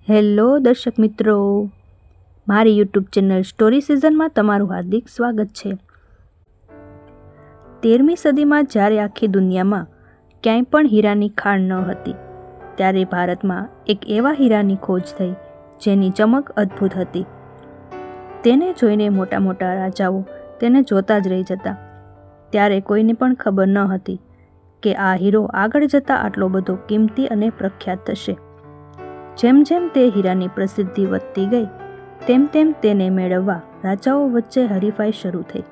Hello દર્શક મિત્રો, મારી યુટ્યુબ ચેનલ સ્ટોરી સિઝનમાં તમારું હાર્દિક સ્વાગત છે. 13મી સદીમાં જ્યારે આખી દુનિયામાં ક્યાંય પણ હીરાની ખાણ ન હતી, ત્યારે ભારતમાં એક એવા હીરાની ખોજ થઈ જેની ચમક અદ્ભુત હતી. તેને જોઈને મોટા મોટા રાજાઓ તેને જોતા જ રહી જતા. ત્યારે કોઈને પણ ખબર ન હતી કે આ હીરો આગળ જતાં આટલો બધો કિંમતી અને પ્રખ્યાત થશે. જેમ જેમ તે હીરાની પ્રસિદ્ધિ વધતી ગઈ, તેમ તેમ તેને મેળવવા રાજાઓ વચ્ચે હરીફાઈ શરૂ થઈ.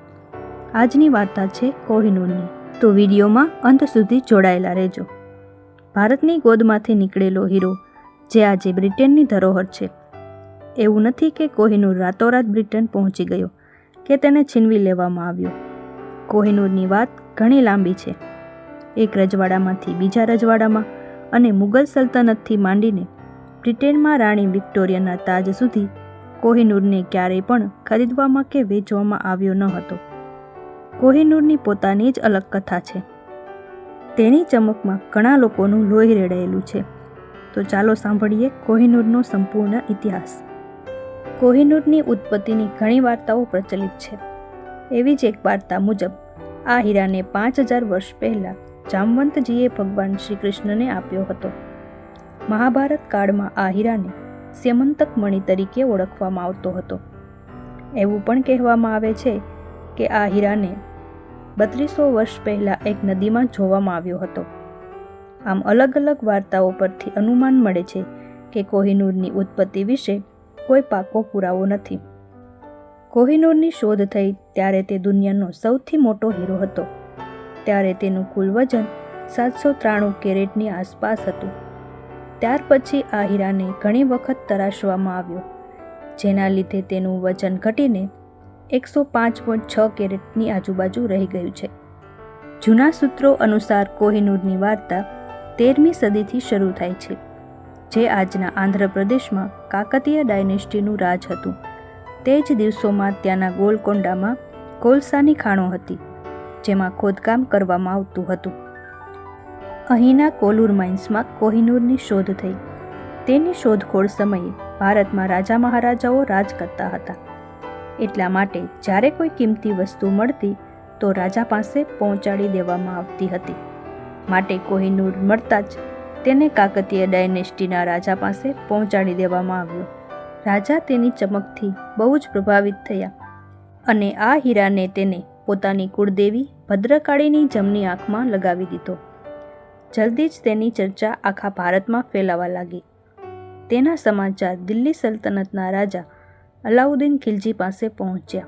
આજની વાર્તા છે કોહિનૂરની. તો વિડીયોમાં અંત સુધી જોડાયેલા રહેજો. ભારતની ગોદમાંથી નીકળેલો હીરો જે આજે બ્રિટનની ધરોહર છે. એવું નથી કે કોહિનૂર રાતોરાત બ્રિટન પહોંચી ગયો કે તેને છીનવી લેવામાં આવ્યો. કોહિનૂરની વાત ઘણી લાંબી છે. એક રજવાડામાંથી બીજા રજવાડામાં અને મુગલ સલ્તનતથી માંડીને બ્રિટનમાં રાણી વિક્ટોરિયાના તાજ સુધી કોહિનૂરને ક્યારેય પણ ખરીદવામાં કે વેચવામાં આવ્યો ન હતો. કોહિનૂરની પોતાની જ અલગ કથા છે. તેની ચમકમાં ઘણા લોકોનું લોહી રેડાયેલું છે. તો ચાલો સાંભળીએ કોહિનૂરનો સંપૂર્ણ ઇતિહાસ. કોહિનૂરની ઉત્પત્તિની ઘણી વાર્તાઓ પ્રચલિત છે. એવી જ એક વાર્તા મુજબ આ હીરાને 5000 વર્ષ પહેલાં જામવંતજીએ ભગવાન શ્રી કૃષ્ણને આપ્યો હતો. મહાભારત કાળમાં આ હીરાને સ્યમંતક મણિ તરીકે ઓળખવામાં આવતો હતો. એવું પણ કહેવામાં આવે છે કે આ હીરાને 3200 વર્ષ પહેલાં એક નદીમાં જોવામાં આવ્યો હતો. આમ અલગ અલગ વાર્તાઓ પરથી અનુમાન મળે છે કે કોહિનૂરની ઉત્પત્તિ વિશે કોઈ પાકો પુરાવો નથી. કોહિનૂરની શોધ થઈ ત્યારે તે દુનિયાનો સૌથી મોટો હીરો હતો. ત્યારે તેનું કુલ વજન 793 કેરેટની આસપાસ હતું. ત્યાર પછી આ હીરાને ઘણી વખત તરાશવામાં આવ્યો, જેના લીધે તેનું વજન ઘટીને 105.6 કેરેટની આજુબાજુ રહી ગયું છે. જૂના સૂત્રો અનુસાર કોહિનૂરની વાર્તા 13મી સદીથી શરૂ થાય છે, જે આજના આંધ્રપ્રદેશમાં કાકતીય ડાયનેસ્ટીનું રાજ હતું. તે જ દિવસોમાં ત્યાંના ગોલકોંડામાં કોલસાની ખાણો હતી, જેમાં ખોદકામ કરવામાં આવતું હતું. અહીંના કોલુર માઇન્સમાં કોહિનૂરની શોધ થઈ. તેની શોધખોળ સમયે ભારતમાં રાજા મહારાજાઓ રાજ કરતા હતા. એટલા માટે જ્યારે કોઈ કિંમતી વસ્તુ મળતી તો રાજા પાસે પહોંચાડી દેવામાં આવતી હતી. માટે કોહિનૂર મળતા જ તેને કાકતીય ડાયનેસ્ટીના રાજા પાસે પહોંચાડી દેવામાં આવ્યો. રાજા તેની ચમકથી બહુ જ પ્રભાવિત થયા અને આ હીરાને તેને પોતાની કુળદેવી ભદ્રકાળીની જમણી આંખમાં લગાવી દીધો. જલ્દી જ તેની ચર્ચા આખા ભારતમાં ફેલાવા લાગી. તેના સમાચાર દિલ્હી સલ્તનતના રાજા અલાઉદ્દીન ખિલજી પાસે પહોંચ્યા.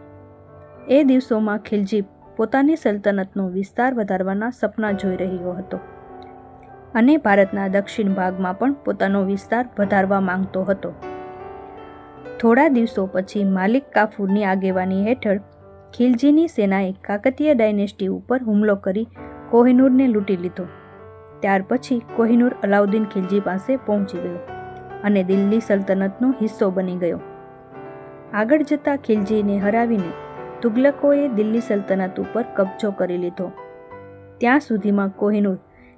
એ દિવસોમાં ખિલજી પોતાની સલ્તનતનો વિસ્તાર વધારવાના સપના જોઈ રહ્યો હતો અને ભારતના દક્ષિણ ભાગમાં પણ પોતાનો વિસ્તાર વધારવા માંગતો હતો. થોડા દિવસો પછી માલિક કાફુરની આગેવાની હેઠળ ખિલજીની સેનાએ કાકતીય ડાયનેસ્ટી ઉપર હુમલો કરી કોહિનૂરને લૂંટી લીધો. ત્યાર પછી કોહિનૂર અલાઉદ્દીન ખિલજી પાસે પહોંચી ગયો અને દિલ્હી સલ્તનતનો હિસ્સો બની ગયો. આગળ જતાં ખિલજીને હરાવીને તુગલકોએ દિલ્હી સલ્તનત ઉપર કબજો કરી લીધો. ત્યાં સુધીમાં કોહિનૂર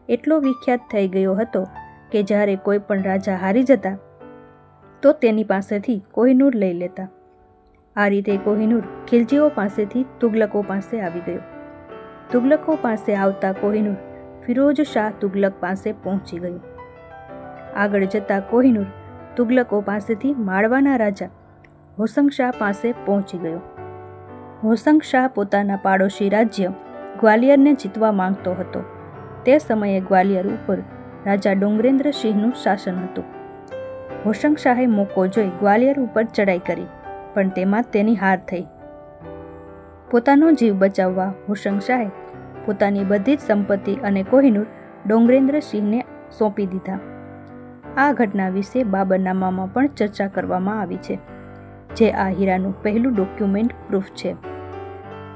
એટલો વિખ્યાત થઈ ગયો હતો કે જ્યારે કોઈ પણ રાજા હારી જતા તો તેની પાસેથી કોહિનૂર લઈ લેતા. આ રીતે કોહિનૂર ખિલજીઓ પાસેથી તુગલકો પાસે આવી ગયો. તુગલકો પાસે આવતા કોહિનૂર ફિરોઝ શાહ તુગલક પાસે પહોંચી ગયો. આગળ જતાં કોહિનૂર તુગલકો પાસેથી માળવાના રાજા હોસંગ શાહ પાસે પહોંચી ગયો. હોસંગ શાહ પોતાના પાડોશી રાજ્ય ગ્વાલિયરને જીતવા માંગતો હતો. તે સમયે ગ્વાલિયર ઉપર રાજા ડોંગરેન્દ્ર સિંહનું શાસન હતું. હોસંગ શાહે મોકો જોઈ ગ્વાલિયર ઉપર ચડાઈ કરી, પણ તેમાં તેની હાર થઈ. પોતાનો જીવ બચાવવા હોસંગ શાહે પોતાની બધી જ સંપત્તિ અને કોહિનૂર ડોંગરેન્દ્ર સિંહને સોંપી દીધા. આ ઘટના વિશે બાબરનામામાં પણ ચર્ચા કરવામાં આવી છે, જે આ હીરાનું પહેલું ડોક્યુમેન્ટ પ્રૂફ છે.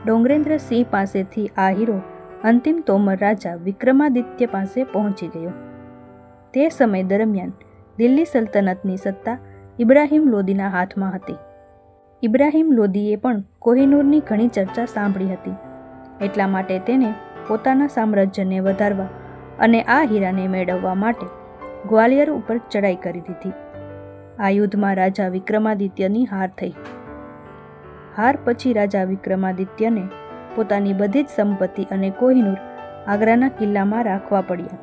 ડોંગરેન્દ્ર સિંહ પાસેથી આ હીરો અંતિમ તોમર રાજા વિક્રમાદિત્ય પાસે પહોંચી ગયો. તે સમય દરમિયાન દિલ્હી સલ્તનતની સત્તા ઇબ્રાહિમ લોદીના હાથમાં હતી. ઇબ્રાહિમ લોદીએ પણ કોહિનૂરની ઘણી ચર્ચા સાંભળી હતી. એટલા માટે તેને પોતાના સામ્રાજ્યને વધારવા અને આ હીરાને મેળવવા માટે ગ્વાલિયર ઉપર ચડાઈ કરી દીધી. આ યુદ્ધમાં રાજા વિક્રમાદિત્યની હાર થઈ. હાર પછી રાજા વિક્રમાદિત્યને પોતાની બધી જ સંપત્તિ અને કોહિનૂર આગ્રાના કિલ્લામાં રાખવા પડ્યા.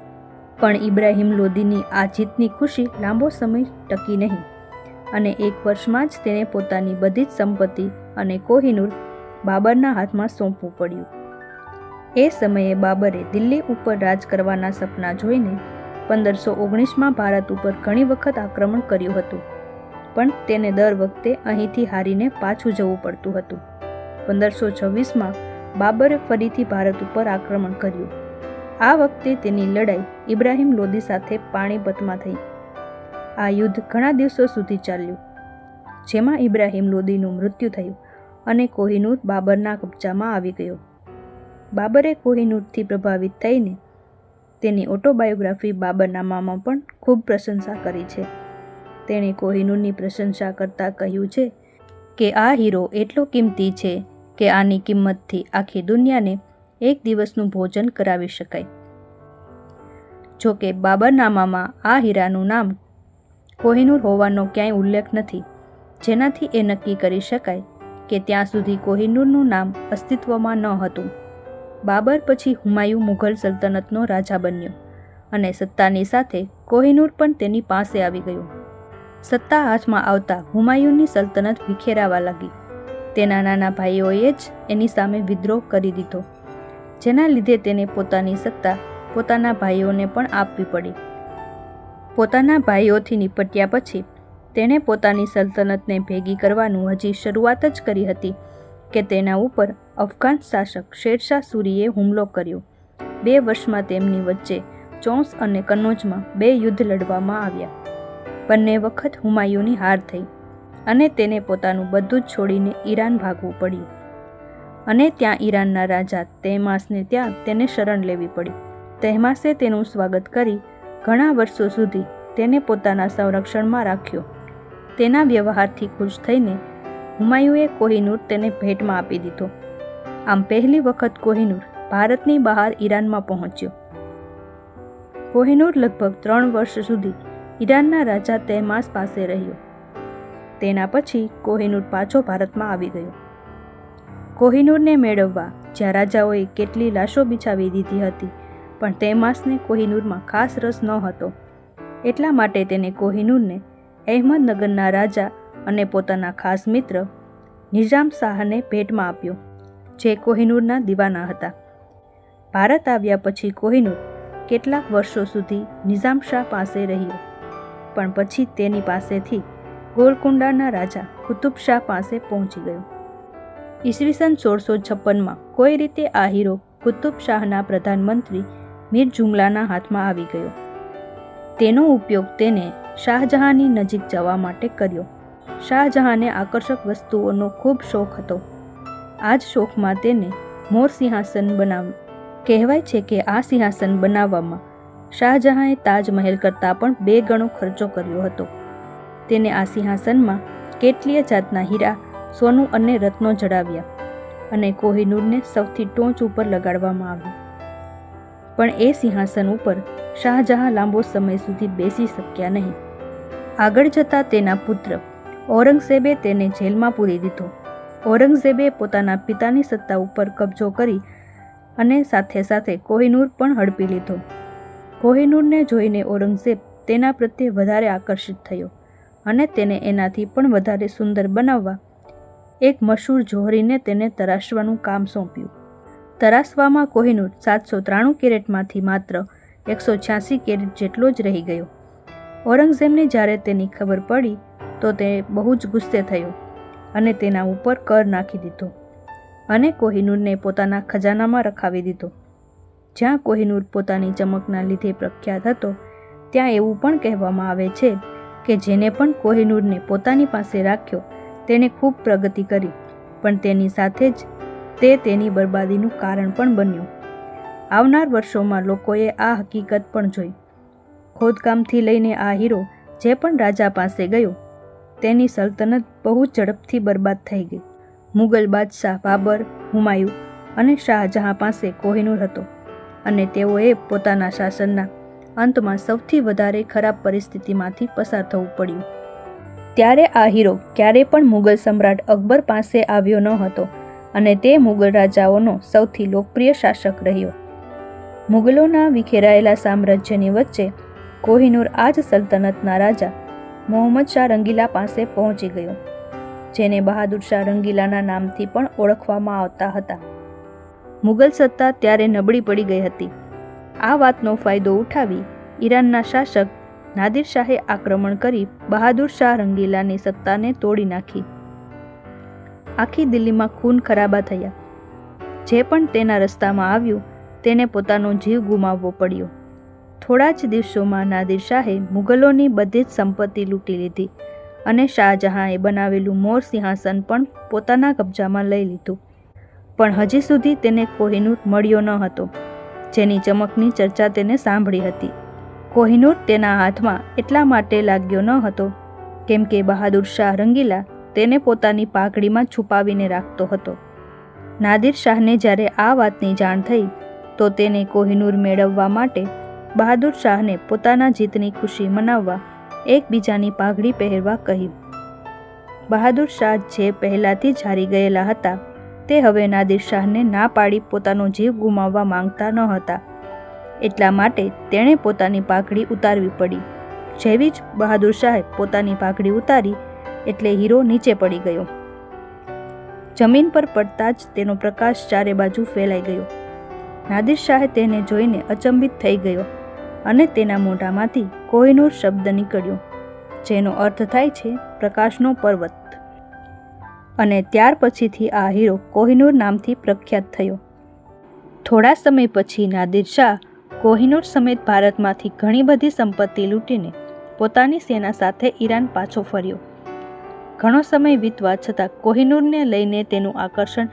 પણ ઇબ્રાહિમ લોદીની આ જીતની ખુશી લાંબો સમય ટકી નહીં અને 1 વર્ષમાં જ તેને પોતાની બધી જ સંપત્તિ અને કોહિનૂર બાબરના હાથમાં સોંપવું પડ્યું. એ સમયે બાબરે દિલ્હી ઉપર રાજ કરવાના સપના જોઈને 1519માં ભારત ઉપર ઘણી વખત આક્રમણ કર્યું હતું, પણ તેને દર વખતે અહીંથી હારીને પાછું જવું પડતું હતું. 1526માં બાબરે ફરીથી ભારત ઉપર આક્રમણ કર્યું. આ વખતે તેની લડાઈ ઇબ્રાહિમ લોદી સાથે પાણીપતમાં થઈ. આ યુદ્ધ ઘણા દિવસો સુધી ચાલ્યું, જેમાં ઇબ્રાહિમ લોદીનું મૃત્યુ થયું અને કોહિનૂર બાબરના કબજામાં આવી ગયો. બાબરે કોહિનૂરથી પ્રભાવિત થઈને તેની ઓટોબાયોગ્રાફી બાબરનામામાં પણ ખૂબ પ્રશંસા કરી છે. તેણે કોહિનૂરની પ્રશંસા કરતાં કહ્યું છે કે આ હીરો એટલો કિંમતી છે કે આની કિંમતથી આખી દુનિયાને એક દિવસનું ભોજન કરાવી શકાય. જો કે બાબરનામામાં આ હીરાનું નામ કોહિનૂર હોવાનો ક્યાંય ઉલ્લેખ નથી, જેનાથી એ નક્કી કરી શકાય કે ત્યાં સુધી કોહિનૂરનું નામ અસ્તિત્વમાં ન હતું. બાબર પછી હુમાયું મુઘલ સલ્તનતનો રાજા બન્યો અને સત્તાની સાથે કોહિનૂર પણ તેની પાસે આવી ગયું. સત્તા હાથમાં આવતા હુમાયુંની સલ્તનત વિખેરાવા લાગી. તેના નાના ભાઈઓએ જ એની સામે વિદ્રોહ કરી દીધો, જેના લીધે તેને પોતાની સત્તા પોતાના ભાઈઓને પણ આપવી પડી. પોતાના ભાઈઓથી નિપટ્યા પછી તેણે પોતાની સલ્તનતને ભેગી કરવાનું હજી શરૂઆત જ કરી હતી કે તેના ઉપર અફઘાન શાસક શેરશાહ સૂરીએ હુમલો કર્યો. 2 વર્ષમાં તેમની વચ્ચે ચોંસ અને કન્નૌજમાં 2 યુદ્ધ લડવામાં આવ્યા. બંને વખત હુમાયુંની હાર થઈ અને તેને પોતાનું બધું જ છોડીને ઈરાન ભાગવું પડ્યું અને ત્યાં ઈરાનના રાજા તહેમાસને ત્યાં તેને શરણ લેવી પડી. તહેમાસે તેનું સ્વાગત કરી ઘણા વર્ષો સુધી તેને પોતાના સંરક્ષણમાં રાખ્યો. તેના વ્યવહારથી ખુશ થઈને હુમાયુએ કોહિનૂર તેને ભેટમાં આપી દીધો. આમ પહેલી વખત કોહિનૂર ભારતની બહાર ઈરાનમાં પહોંચ્યો. કોહિનૂર લગભગ 3 વર્ષ સુધી ઈરાનના રાજા તહેમાસ પાસે રહ્યો. તેના પછી કોહિનૂર પાછો ભારતમાં આવી ગયો. કોહિનૂરને મેળવવા જ્યાં રાજાઓએ કેટલી લાશો બિછાવી દીધી હતી, પણ તહેમાસને કોહિનૂરમાં ખાસ રસ ન હતો. એટલા માટે તેને કોહિનૂરને અહેમદનગરના રાજા અને પોતાના ખાસ મિત્ર નિઝામ શાહને ભેટમાં આપ્યો, જે કોહિનૂરના દીવાના હતા. ભારત આવ્યા પછી કોહિનૂર કેટલાક વર્ષો સુધી નિઝામ શાહ પાસે રહ્યો, પણ પછી તેની પાસેથી ગોલકુંડાના રાજા કુતુબ શાહ પાસે પહોંચી ગયો. ઈસવીસન 1656માં કોઈ રીતે આ હીરો કુતુબ શાહના પ્રધાનમંત્રી મીર જુમલાના હાથમાં આવી ગયો. તેનો ઉપયોગ તેને શાહજહાંની નજીક જવા માટે કર્યો. શાહજહાંને આકર્ષક વસ્તુઓનો ખૂબ શોખ હતો. આ જ શોખમાં તેને મોર સિંહાસન બનાવ્યું. કહેવાય છે કે આ સિંહાસન બનાવવામાં શાહજહાંએ તાજમહેલ કરતાં પણ 2 ગણો ખર્ચો કર્યો હતો. તેને આ સિંહાસનમાં કેટલીય જાતના હીરા, સોનું અને રત્નો જડાવ્યા અને કોહિનૂરને સૌથી ટોચ ઉપર લગાડવામાં આવ્યું. પણ એ સિંહાસન ઉપર શાહજહાં લાંબો સમય સુધી બેસી શક્યા નહીં. આગળ જતાં તેના પુત્ર ઔરંગઝેબે તેને જેલમાં પૂરી દીધો. ઔરંગઝેબે પોતાના પિતાની સત્તા ઉપર કબજો કરી અને સાથે સાથે કોહિનૂર પણ હડપી લીધો. કોહિનૂરને જોઈને ઔરંગઝેબ તેના પ્રત્યે વધારે આકર્ષિત થયો અને તેને એનાથી પણ વધારે સુંદર બનાવવા એક મશહૂર જોહરીને તેને તરાશવાનું કામ સોંપ્યું. તરાસવામાં કોહિનૂર 793 કેરેટમાંથી માત્ર 186 કેરેટ જેટલો જ રહી ગયો. ઔરંગઝેબને જ્યારે તેની ખબર પડી તો તે બહુ જ ગુસ્સે થયો અને તેના ઉપર કર નાખી દીધો અને કોહિનૂરને પોતાના ખજાનામાં રખાવી દીધો. જ્યાં કોહિનૂર પોતાની ચમકના લીધે પ્રખ્યાત હતો, ત્યાં એવું પણ કહેવામાં આવે છે કે જેને પણ કોહિનૂરને પોતાની પાસે રાખ્યો તેણે ખૂબ પ્રગતિ કરી, પણ તેની સાથે જ તે તેની બરબાદીનું કારણ પણ બન્યું. આવનાર વર્ષોમાં લોકોએ આ હકીકત પણ જોઈ. ખોદકામથી લઈને આ હીરો જે પણ રાજા પાસે ગયો તેની સલ્તનત બહુ ઝડપથી બરબાદ થઈ ગઈ. મુગલ બાદશાહ બાબર, હુમાયું અને શાહજહાં પાસે કોહિનૂર હતો અને તેઓએ પોતાના શાસનના અંતમાં સૌથી વધારે ખરાબ પરિસ્થિતિમાંથી પસાર થવું પડ્યું. ત્યારે આ હીરો ક્યારેય પણ મુગલ સમ્રાટ અકબર પાસે આવ્યો ન હતો અને તે મુગલ રાજાઓનો સૌથી લોકપ્રિય શાસક રહ્યો. મુગલોના વિખેરાયેલા સામ્રાજ્યની વચ્ચે કોહિનૂર આ જ સલ્તનતના રાજા મોહમ્મદ શાહ રંગીલા પાસે પહોંચી ગયો, જેને બહાદુર શાહ રંગીલાના નામથી પણ ઓળખવામાં આવતા હતા. મુગલ સત્તા ત્યારે નબળી પડી ગઈ હતી. આ વાતનો ફાયદો ઉઠાવી ઈરાનના શાસક નાદિર શાહે આક્રમણ કરી બહાદુર શાહ રંગીલાની સત્તાને તોડી નાખી. આખી દિલ્હીમાં ખૂન ખરાબા થયા. જે પણ તેના રસ્તામાં આવ્યું તેને પોતાનો જીવ ગુમાવવો પડ્યો. થોડા જ દિવસોમાં નાદિર શાહે મુગલોની બધી જ સંપત્તિ લૂંટી લીધી અને શાહજહાંએ બનાવેલું મોર સિંહાસન પણ પોતાના કબજામાં લઈ લીધું. પણ હજી સુધી તેને કોહિનૂર મળ્યો ન હતો, જેની ચમકની ચર્ચા તેને સાંભળી હતી. કોહિનૂર તેના હાથમાં એટલા માટે લાગ્યો ન હતો કેમ કે બહાદુર શાહ રંગીલા તેને પોતાની પાઘડીમાં છુપાવીને રાખતો હતો. નાદિર શાહને જ્યારે આ વાતની જાણ થઈ તો તેને કોહિનૂર મેળવવા માટે બહાદુર શાહને પોતાના જીતની ખુશી મનાવવા એકબીજાની પાઘડી પહેરવા કહ્યું. બહાદુર શાહ જે પહેલાંથી જ હારી ગયેલા હતા તે હવે નાદિર શાહને ના પાડી પોતાનો જીવ ગુમાવવા માંગતા ન હતા. એટલા માટે તેણે પોતાની પાઘડી ઉતારવી પડી. જેવી જ બહાદુર શાહે પોતાની પાઘડી ઉતારી એટલે હીરો નીચે પડી ગયો. જમીન પર પડતા જ તેનો પ્રકાશ ચારે બાજુ ફેલાઈ ગયો. નાદિર શાહ તેને જોઈને અચંબિત થઈ ગયો અને તેના મોઢામાંથી કોહિનૂર શબ્દ નીકળ્યો, જેનો અર્થ થાય છે પ્રકાશનો પર્વત. અને ત્યાર પછીથી આ હીરો કોહિનૂર નામથી પ્રખ્યાત થયો. થોડા સમય પછી નાદિર શાહ કોહિનૂર સમેત ભારતમાંથી ઘણી બધી સંપત્તિ લૂંટીને પોતાની સેના સાથે ઈરાન પાછો ફર્યો. ઘણો સમય વીતવા છતાં કોહિનૂરને લઈને તેનું આકર્ષણ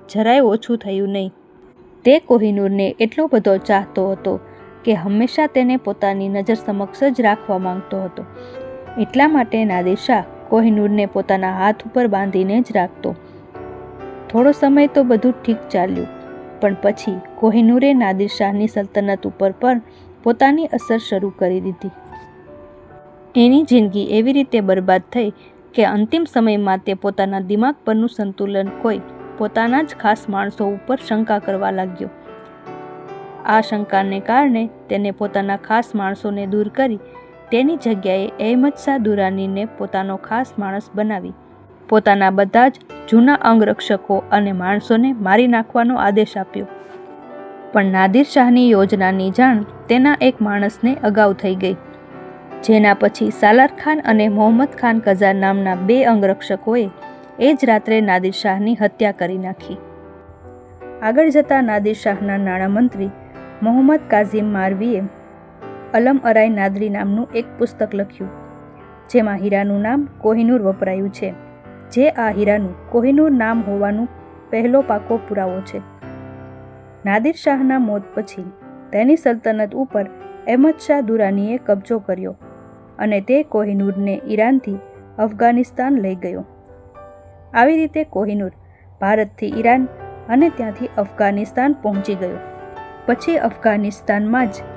જરાય ઓછું થયું નહીં. તે કોહિનૂરને એટલો બધો ચાહતો હતો કે હંમેશા તેને પોતાની નજર સમક્ષ જ રાખવા માંગતો હતો. એટલા માટે નાદિર શાહ કોહિનૂરને પોતાના હાથ ઉપર બાંધીને જ રાખતો. થોડો સમય તો બધું ઠીક ચાલ્યું, પણ પછી કોહિનૂરે નાદિર શાહની સલ્તનત ઉપર પણ પોતાની અસર શરૂ કરી દીધી. એની જિંદગી એવી રીતે બરબાદ થઈ કે અંતિમ સમયમાં તે પોતાના દિમાગ પરનું સંતુલન ખોઈ પોતાના જ ખાસ માણસો ઉપર શંકા કરવા લાગ્યો. આ શંકાને કારણે તેને પોતાના ખાસ માણસોને દૂર કરી તેની જગ્યાએ અહેમદ શાહ દુરાનીને પોતાનો ખાસ માણસ બનાવી પોતાના બધા જ જૂના અંગરક્ષકો અને માણસોને મારી નાખવાનો આદેશ આપ્યો. પણ નાદિર શાહની યોજનાની જાણ તેના એક માણસને અગાઉ થઈ ગઈ, જેના પછી સાલાર ખાન અને મોહમ્મદ ખાન કઝાર નામના 2 અંગરક્ષકોએ એ જ રાત્રે નાદિર શાહની હત્યા કરી નાખી. આગળ જતા નાદિર શાહના નાણામંત્રી મોહમ્મદ કાઝિમ મારવીએ અલમ અરાય નાદરી નામનું એક પુસ્તક લખ્યું, જેમાં હીરાનું નામ કોહિનૂર વપરાયું છે, જે આ હીરાનું કોહિનૂર નામ હોવાનું પહેલો પાકો પુરાવો છે. નાદિર શાહના મોત પછી તેની સલ્તનત ઉપર અહેમદ શાહ દુરાનીએ કબજો કર્યો અને તે કોહિનૂરને ઈરાનથી અફઘાનિસ્તાન લઈ ગયો. આવી રીતે કોહિનૂર ભારતથી ઈરાન અને ત્યાંથી અફઘાનિસ્તાન પહોંચી ગયો. પછી અફઘાનિસ્તાનમાં જ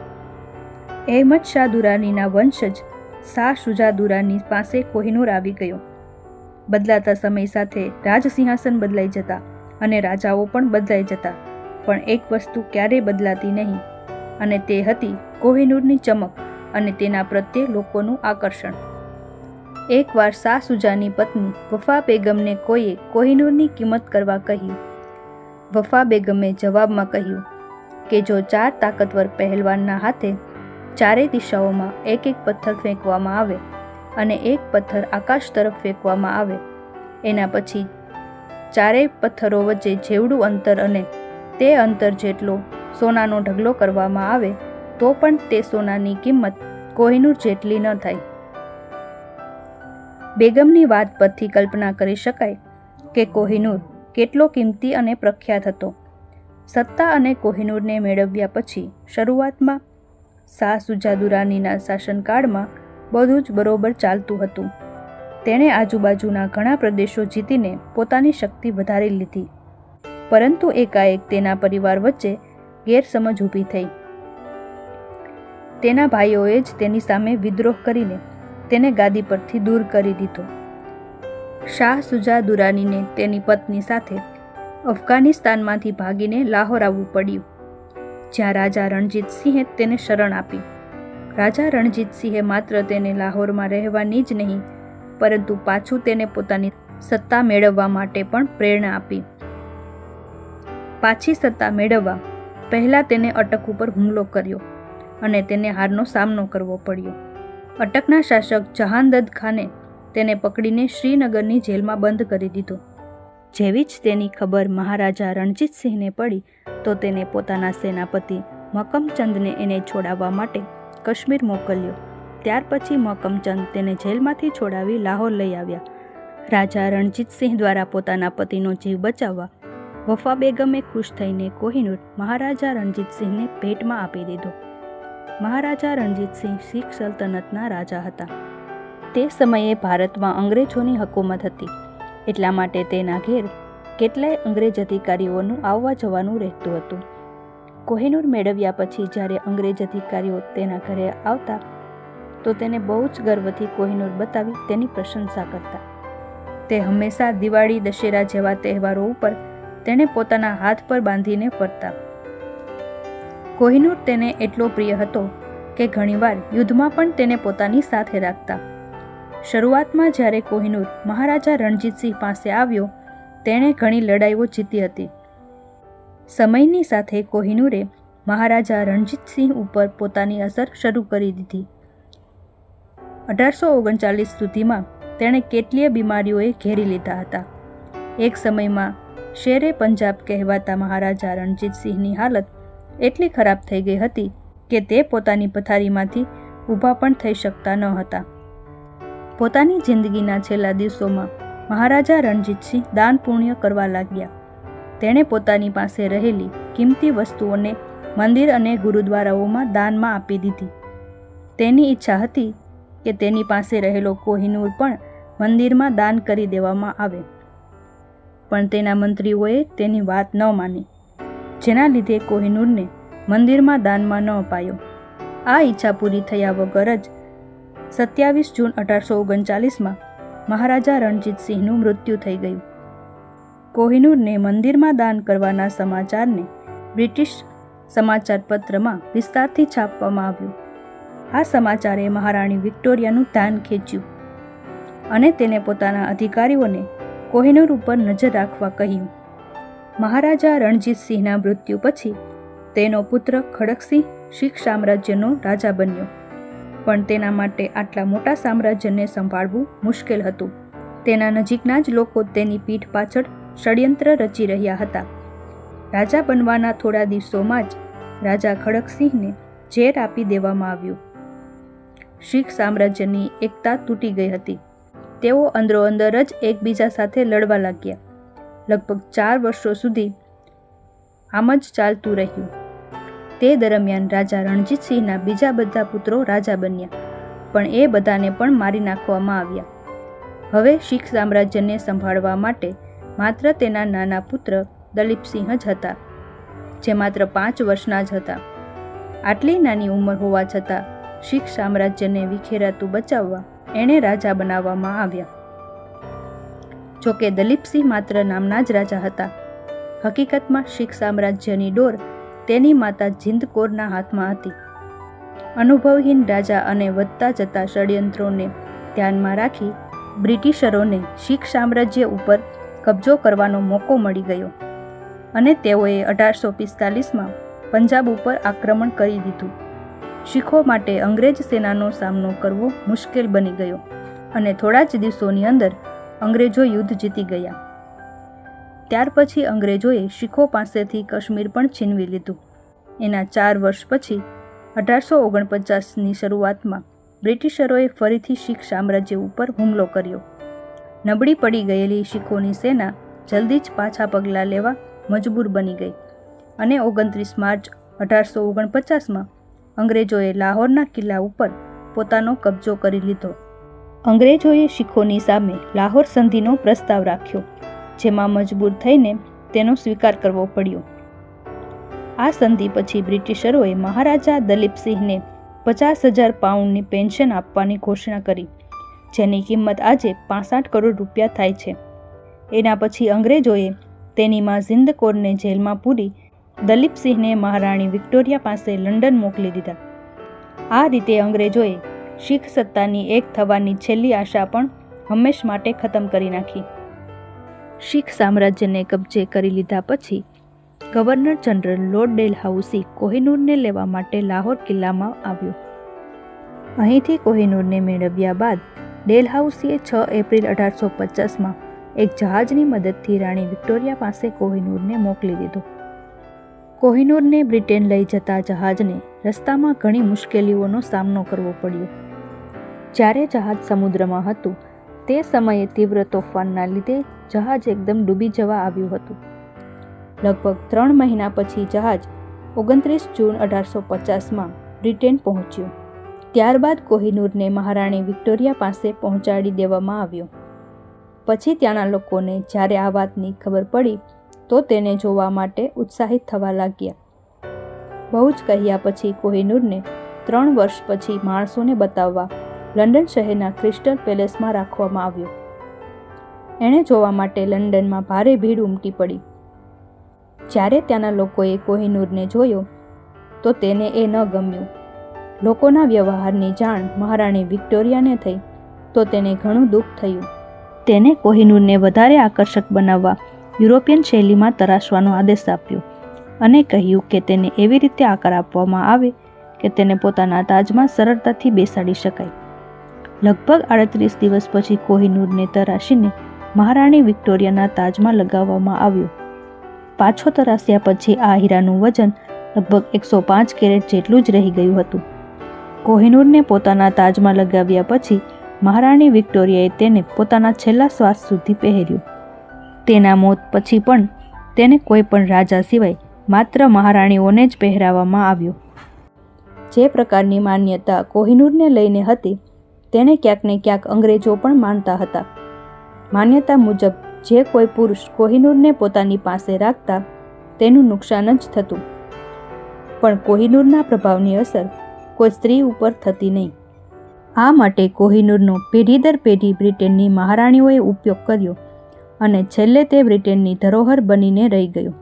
અહેમદ શાહ દુરાનીના વંશજ શાહ શુજા દુરાની પાસે કોહિનૂર આવી ગયો. બદલાતા સમય સાથે રાજસિંહાસન બદલાઈ જતા અને રાજાઓ પણ બદલાઈ જતા, પણ એક વસ્તુ ક્યારેય બદલાતી નહીં, અને તે હતી કોહિનૂરની ચમક અને તેના પ્રત્યે લોકોનું આકર્ષણ. એકવાર શાહ શુજાની પત્ની વફા બેગમને કોઈએ કોહિનૂરની કિંમત કરવા કહ્યું. વફા બેગમે જવાબમાં કહ્યું કે જો 4 તાકતવર પહેલવાનના હાથે ચારેય દિશાઓમાં એક એક પથ્થર ફેંકવામાં આવે અને એક પથ્થર આકાશ તરફ ફેંકવામાં આવે, એના પછી ચારેય પથ્થરો વચ્ચે જેવડું અંતર અને તે અંતર જેટલો સોનાનો ઢગલો કરવામાં આવે તો પણ તે સોનાની કિંમત કોહિનૂર જેટલી ન થાય. બેગમની વાત પરથી કલ્પના કરી શકાય કે કોહિનૂર કેટલો કિંમતી અને પ્રખ્યાત હતો. સત્તા અને કોહિનૂરને મેળવ્યા પછી શરૂઆતમાં શાહ શુજા દુરાનીના શાસનકાળમાં બધું જ બરોબર ચાલતું હતું. તેણે આજુબાજુના ઘણા પ્રદેશો જીતીને પોતાની શક્તિ વધારી લીધી, પરંતુ એકાએક તેના પરિવાર વચ્ચે ગેરસમજ ઊભી થઈ. તેના ભાઈઓએ જ તેની સામે વિદ્રોહ કરીને તેને ગાદી પરથી દૂર કરી દીધો. શાહ સુજા દુરાનીને તેની પત્ની સાથે અફઘાનિસ્તાનમાંથી ભાગીને લાહોર આવવું પડ્યું, જ્યાં રાજા રણજીતસિંહે તેને શરણ આપી. રાજા રણજીતસિંહે માત્ર તેને લાહોરમાં રહેવાની જ નહીં, પરંતુ પાછું તેને પોતાની સત્તા મેળવવા માટે પણ પ્રેરણા આપી. પાછી સત્તા મેળવવા પહેલાં તેને અટક ઉપર હુમલો કર્યો અને તેને હારનો સામનો કરવો પડ્યો. અટકના શાસક જહાનદદ ખાને તેને પકડીને શ્રીનગરની જેલમાં બંધ કરી દીધો. જેવી જ તેની ખબર મહારાજા રણજીતસિંહને પડી તો તેને પોતાના સેનાપતિ મકમચંદને એને છોડાવવા માટે કાશ્મીર મોકલ્યો. ત્યાર પછી મકમચંદ તેને જેલમાંથી છોડાવી લાહોર લઈ આવ્યા. રાજા રણજીતસિંહ દ્વારા પોતાના પતિનો જીવ બચાવવા વફા બેગમે ખુશ થઈને કોહિનૂર મહારાજા રણજીતસિંહને ભેટમાં આપી દીધો. મહારાજા રણજીતસિંહ શીખ સલ્તનતના રાજા હતા. તે સમયે ભારતમાં અંગ્રેજોની હકૂમત હતી, એટલા માટે તેના ઘેર કેટલાય અંગ્રેજ અધિકારીઓનું આવવા જવાનું રહેતું હતું. કોહિનૂર મેળવ્યા પછી જ્યારે અંગ્રેજ અધિકારીઓ તેના ઘરે આવતા તો તેને બહુ જ ગર્વથી કોહિનૂર બતાવી તેની પ્રશંસા કરતા. તે હંમેશા દિવાળી, દશેરા જેવા તહેવારો ઉપર તેને પોતાના હાથ પર બાંધીને ફરતા. કોહિનૂર તેને એટલો પ્રિય હતો કે ઘણીવાર યુદ્ધમાં પણ તેને પોતાની સાથે રાખતા. શરૂઆતમાં જ્યારે કોહિનૂર મહારાજા રણજીતસિંહ પાસે આવ્યો, તેણે ઘણી લડાઈઓ જીતી હતી. સમયની સાથે કોહિનૂરે મહારાજા રણજીતસિંહ ઉપર પોતાની અસર શરૂ કરી દીધી. 1839 સુધીમાં તેણે કેટલીય બીમારીઓએ ઘેરી લીધા હતા. એક સમયમાં શેરે પંજાબ કહેવાતા મહારાજા રણજીતસિંહની હાલત એટલી ખરાબ થઈ ગઈ હતી કે તે પોતાની પથારીમાંથી ઊભા પણ થઈ શકતા ન હતા. પોતાની જિંદગીના છેલ્લા દિવસોમાં મહારાજા રણજીતસિંહ દાન પુણ્ય કરવા લાગ્યા. તેણે પોતાની પાસે રહેલી કિંમતી વસ્તુઓને મંદિર અને ગુરુદ્વારાઓમાં દાનમાં આપી દીધી. તેની ઈચ્છા હતી કે તેની પાસે રહેલો કોહિનૂર પણ મંદિરમાં દાન કરી દેવામાં આવે, પણ તેના મંત્રીઓએ તેની વાત ન માની, જેના લીધે કોહિનૂરને મંદિરમાં દાનમાં ન અપાયો. આ ઈચ્છા પૂરી થયા વગર જ 27 જૂન 1839માં મહારાજા રણજીતસિંહનું મૃત્યુ થઈ ગયું. કોહિનૂરને મંદિરમાં દાન કરવાના સમાચારને બ્રિટિશ સમાચાર પત્રમાં વિસ્તારથી છાપવામાં આવ્યું. આ સમાચારે મહારાણી વિક્ટોરિયાનું ધ્યાન ખેંચ્યું અને તેને પોતાના અધિકારીઓને કોહિનૂર ઉપર નજર રાખવા કહ્યું. મહારાજા રણજીતસિંહના મૃત્યુ પછી તેનો પુત્ર ખડકસિંહ શીખ સામ્રાજ્યનો રાજા બન્યો, પણ તેના માટે આટલા મોટા સામ્રાજ્યને સંભાળવું મુશ્કેલ હતું. તેના નજીકના જ લોકો તેની પીઠ પાછળ ષડયંત્ર રચી રહ્યા હતા. રાજા બનવાના થોડા દિવસોમાં જ રાજા ખડકસિંહને ઝેર આપી દેવામાં આવ્યું. શીખ સામ્રાજ્યની એકતા તૂટી ગઈ હતી. તેઓ અંદરોઅંદર જ એકબીજા સાથે લડવા લાગ્યા. લગભગ 4 વર્ષો સુધી આમ જ ચાલતું રહ્યું. તે દરમિયાન રાજા રણજીતસિંહના બીજા બધા પુત્રો રાજા બન્યા, પણ એ બધાને પણ મારી નાખવામાં આવ્યા. હવે શીખ સામ્રાજ્યને સંભાળવા માટે માત્ર તેના નાના પુત્ર દલીપસિંહ જ હતા, જે માત્ર 5 વર્ષના જ હતા. આટલી નાની ઉંમર હોવા છતાં શીખ સામ્રાજ્યને વિખેરાતું બચાવવા એણે રાજા બનાવવામાં આવ્યા. જોકે દલીપસિંહ માત્ર નામના જ રાજા હતા. હકીકતમાં શીખ સામ્રાજ્યની ડોર તેની માતા જીંદ કૌરના હાથમાં હતી. અનુભવહીન રાજા અને વધતા જતા ષડયંત્રોને ધ્યાનમાં રાખી બ્રિટિશરોને શીખ સામ્રાજ્ય ઉપર કબજો કરવાનો મોકો મળી ગયો અને તેઓએ 1845માં પંજાબ ઉપર આક્રમણ કરી દીધું. શીખો માટે અંગ્રેજ સેનાનો સામનો કરવો મુશ્કેલ બની ગયો અને થોડા જ દિવસોની અંદર અંગ્રેજો યુદ્ધ જીતી ગયા. ત્યાર પછી અંગ્રેજોએ શીખો પાસેથી કાશ્મીર પણ છીનવી લીધું. એના 4 વર્ષ પછી 1849ની શરૂઆતમાં બ્રિટિશરોએ ફરીથી શીખ સામ્રાજ્ય ઉપર હુમલો કર્યો. નબળી પડી ગયેલી શીખોની સેના જલ્દી જ પાછા પગલાં લેવા મજબૂર બની ગઈ અને 29 માર્ચ 1849માં અંગ્રેજોએ લાહોરના કિલ્લા ઉપર પોતાનો કબજો કરી લીધો. અંગ્રેજોએ શીખોની સામે લાહોર સંધિનો પ્રસ્તાવ રાખ્યો, જેમાં મજબૂર થઈને તેનો સ્વીકાર કરવો પડ્યો. આ સંધિ પછી બ્રિટિશરોએ મહારાજા દલીપસિંહને 50,000 પાઉન્ડની પેન્શન આપવાની ઘોષણા કરી. જેની કિંમત આજે 65 કરોડ રૂપિયા થાય છે. એના પછી અંગ્રેજોએ તેની માં ઝિંદ કૌરને જેલમાં પૂરી દલીપસિંહને મહારાણી વિક્ટોરિયા પાસે લંડન મોકલી દીધા. આ રીતે અંગ્રેજોએ શીખ સત્તાની એક થવાની છેલ્લી આશા પણ હંમેશ માટે ખતમ કરી નાખી. શીખ સામ્રાજ્યને કબજે કરી લીધા પછી ગવર્નર જનરલ લોર્ડ ડેલહાઉસી કોહિનૂરને લેવા માટે લાહોર કિલ્લામાં આવ્યો. અહીંથી કોહિનૂરને મેળવ્યા બાદ ડેલહાઉસીએ 6 એપ્રિલ 1850માં એક જહાજની મદદથી રાણી વિક્ટોરિયા પાસે કોહિનૂરને મોકલી દીધો. કોહિનૂરને બ્રિટેન લઈ જતા જહાજને રસ્તામાં ઘણી મુશ્કેલીઓનો સામનો કરવો પડ્યો. જ્યારે જહાજ સમુદ્રમાં હતું તે સમયે તીવ્ર તોફાનના લીધે જહાજ એકદમ ડૂબી જવા આવ્યું હતું. લગભગ 3 મહિના પછી જહાજ 29 જૂન 1850માં બ્રિટેન પહોંચ્યું. ત્યારબાદ કોહિનૂરને મહારાણી વિક્ટોરિયા પાસે પહોંચાડી દેવામાં આવ્યો. પછી ત્યાંના લોકોને જ્યારે આ વાતની ખબર પડી તો તેને જોવા માટે ઉત્સાહિત થવા લાગ્યા. બહુ જ કહ્યા પછી કોહિનૂરને 3 વર્ષ પછી માણસોને બતાવવા લંડન શહેરના ક્રિસ્ટલ પેલેસમાં રાખવામાં આવ્યો. એણે જોવા માટે લંડનમાં ભારે ભીડ ઉમટી પડી. જ્યારે ત્યાંના લોકોએ કોહિનૂરને જોયો તો તેને એ ન ગમ્યું. લોકોના વ્યવહારની જાણ મહારાણી વિક્ટોરિયાને થઈ તો તેને ઘણું દુઃખ થયું. તેને કોહિનૂરને વધારે આકર્ષક બનાવવા યુરોપિયન શૈલીમાં તરાશવાનો આદેશ આપ્યો અને કહ્યું કે તેને એવી રીતે આકાર આપવામાં આવે કે તેને પોતાના તાજમાં સરળતાથી બેસાડી શકાય. લગભગ 38 દિવસ પછી કોહિનૂરને તરાશીને મહારાણી વિક્ટોરિયાના તાજમાં લગાવવામાં આવ્યો. પાછો તરાશ્યા પછી આ હીરાનું વજન લગભગ 105 કેરેટ જેટલું જ રહી ગયું હતું. કોહિનૂરને પોતાના તાજમાં લગાવ્યા પછી મહારાણી વિક્ટોરિયાએ તેને પોતાના છેલ્લા શ્વાસ સુધી પહેર્યું. તેના મોત પછી પણ તેને કોઈ પણ રાજા સિવાય માત્ર મહારાણીઓને જ પહેરાવવામાં આવ્યો. જે પ્રકારની માન્યતા કોહિનૂરને લઈને હતી તેને ક્યાંક ને ક્યાંક અંગ્રેજો પણ માનતા હતા. માન્યતા મુજબ જે કોઈ પુરુષ કોહિનૂરને પોતાની પાસે રાખતા તેનું નુકસાન જ થતું, પણ કોહિનૂરના પ્રભાવની અસર કોઈ સ્ત્રી ઉપર થતી નહીં. આ માટે કોહિનૂરનો પેઢી દર પેઢી બ્રિટેનની મહારાણીઓએ ઉપયોગ કર્યો અને છેલ્લે તે બ્રિટેનની ધરોહર બનીને રહી ગયો.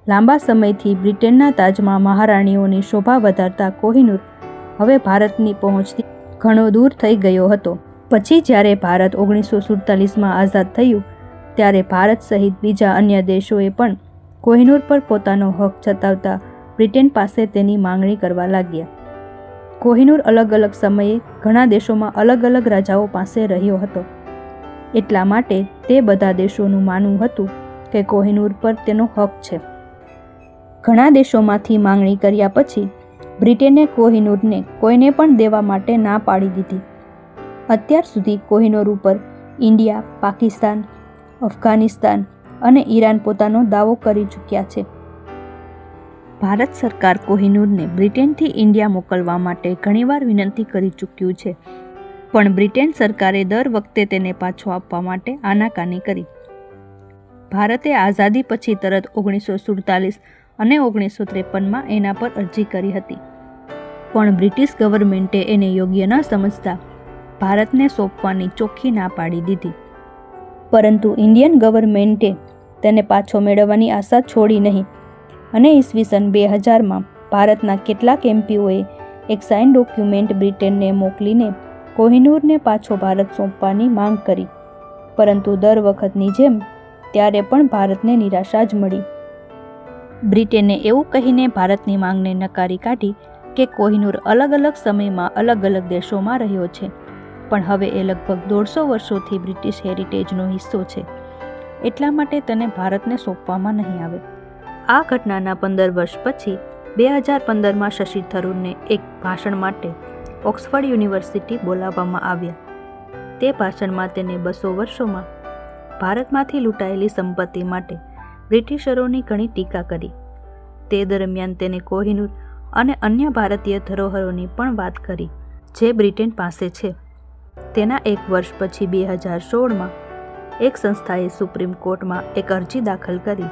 લાંબા સમયથી બ્રિટેનના તાજમાં મહારાણીઓની શોભા વધારતા કોહિનૂર હવે ભારતની પહોંચથી ઘણો દૂર થઈ ગયો હતો. પછી જ્યારે ભારત 1947માં આઝાદ થયું ત્યારે ભારત સહિત બીજા અન્ય દેશોએ પણ કોહિનૂર પર પોતાનો હક જતાવતા બ્રિટેન પાસે તેની માંગણી કરવા લાગ્યા. કોહિનૂર અલગ અલગ સમયે ઘણા દેશોમાં અલગ અલગ રાજાઓ પાસે રહ્યો હતો. એટલા માટે તે બધા દેશોનું માનવું હતું કે કોહિનૂર પર તેનો હક છે. ઘણા દેશોમાંથી માંગણી કર્યા પછી બ્રિટેને કોહિનૂરને કોઈને પણ દેવા માટે ના પાડી દીધી. અત્યાર સુધી કોહિનૂર ઉપર ઇન્ડિયા, પાકિસ્તાન, અફઘાનિસ્તાન અને ઈરાન પોતાનો દાવો કરી ચૂક્યા છે. ભારત સરકાર કોહિનૂરને બ્રિટેનથી ઇન્ડિયા મોકલવા માટે ઘણીવાર વિનંતી કરી ચૂક્યું છે, પણ બ્રિટેન સરકારે દર વખતે તેને પાછો આપવા માટે આનાકાની કરી. ભારતે આઝાદી પછી તરત 1947 અને 1953માં એના પર અરજી કરી હતી, પણ બ્રિટિશ ગવર્મેન્ટે એને યોગ્ય ન સમજતા ભારતને સોંપવાની ચોખ્ખી ના પાડી દીધી. પરંતુ ઇન્ડિયન ગવર્મેન્ટે તેને પાછો મેળવવાની આશા છોડી નહીં અને ઈસવીસન 2000માં ભારતના કેટલાક એમપીઓએ એક સાઇન ડોક્યુમેન્ટ બ્રિટેનને મોકલીને કોહિનૂરને પાછો ભારત સોંપવાની માંગ કરી. પરંતુ દર વખતની જેમ ત્યારે પણ ભારતને નિરાશા જ મળી. બ્રિટેને એવું કહીને ભારતની માંગને નકારી કાઢી કે કોહિનૂર અલગ અલગ સમયમાં અલગ અલગ દેશોમાં રહ્યો છે, પણ હવે એ લગભગ 150 વર્ષોથી બ્રિટિશ હેરિટેજનો હિસ્સો છે, એટલા માટે તેને ભારતને સોંપવામાં નહીં આવે. આ ઘટનાના 15 વર્ષ પછી 2015માં શશી થરૂરને એક ભાષણ માટે ઓક્સફર્ડ યુનિવર્સિટી બોલાવવામાં આવ્યા. તે ભાષણમાં તેને 200 વર્ષોમાં ભારતમાંથી લૂંટાયેલી સંપત્તિ માટે બ્રિટિશરોની ઘણી ટીકા કરી. તે દરમિયાન તેને કોહિનૂર અને અન્ય ભારતીય ધરોહરોની પણ વાત કરી જે બ્રિટેન પાસે છે. તેના એક વર્ષ પછી 2016માં એક સંસ્થાએ સુપ્રીમ કોર્ટમાં એક અરજી દાખલ કરી,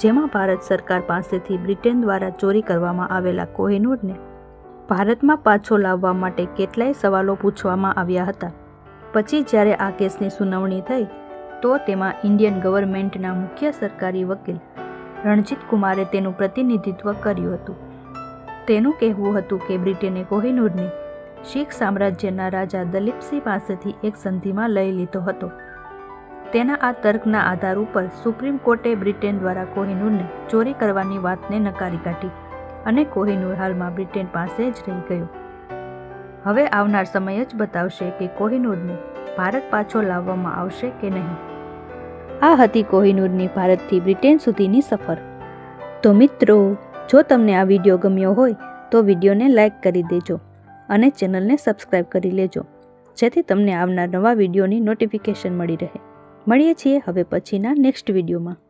જેમાં ભારત સરકાર પાસેથી બ્રિટેન દ્વારા ચોરી કરવામાં આવેલા કોહિનૂરને ભારતમાં પાછો લાવવા માટે કેટલાય સવાલો પૂછવામાં આવ્યા હતા. પછી જ્યારે આ કેસની સુનાવણી થઈ તો તેમાં ઇન્ડિયન ગવર્મેન્ટના મુખ્ય સરકારી વકીલ રણજીત કુમારે તેનું પ્રતિનિધિત્વ કર્યું હતું. તેનું કહેવું હતું કે બ્રિટને કોહિનૂરને શીખ સામ્રાજ્યના રાજા દલીપસિંહ પાસેથી એક સંધિમાં લઈ લીધો હતો. તેના આ તર્કના આધાર ઉપર સુપ્રીમ કોર્ટે બ્રિટન દ્વારા કોહિનૂરને ચોરી કરવાની વાતને નકારી કાઢી અને કોહિનૂર હાલમાં બ્રિટન પાસે જ રહી ગયો. હવે આવનાર સમય જ બતાવશે કે કોહિનૂરને ભારત પાછો લાવવામાં આવશે કે નહીં. આ હતી કોહિનૂરની ભારતથી બ્રિટન સુધીની સફર. તો મિત્રો, જો તમને આ વિડીયો ગમ્યો હોય તો વિડીયોને લાઈક કરી દેજો અને ચેનલને સબસ્ક્રાઈબ કરી લેજો, જેથી તમને આવનાર નવા વિડીયોની નોટિફિકેશન મળી રહે. મળીએ છીએ હવે પછીના નેક્સ્ટ વિડીયોમાં.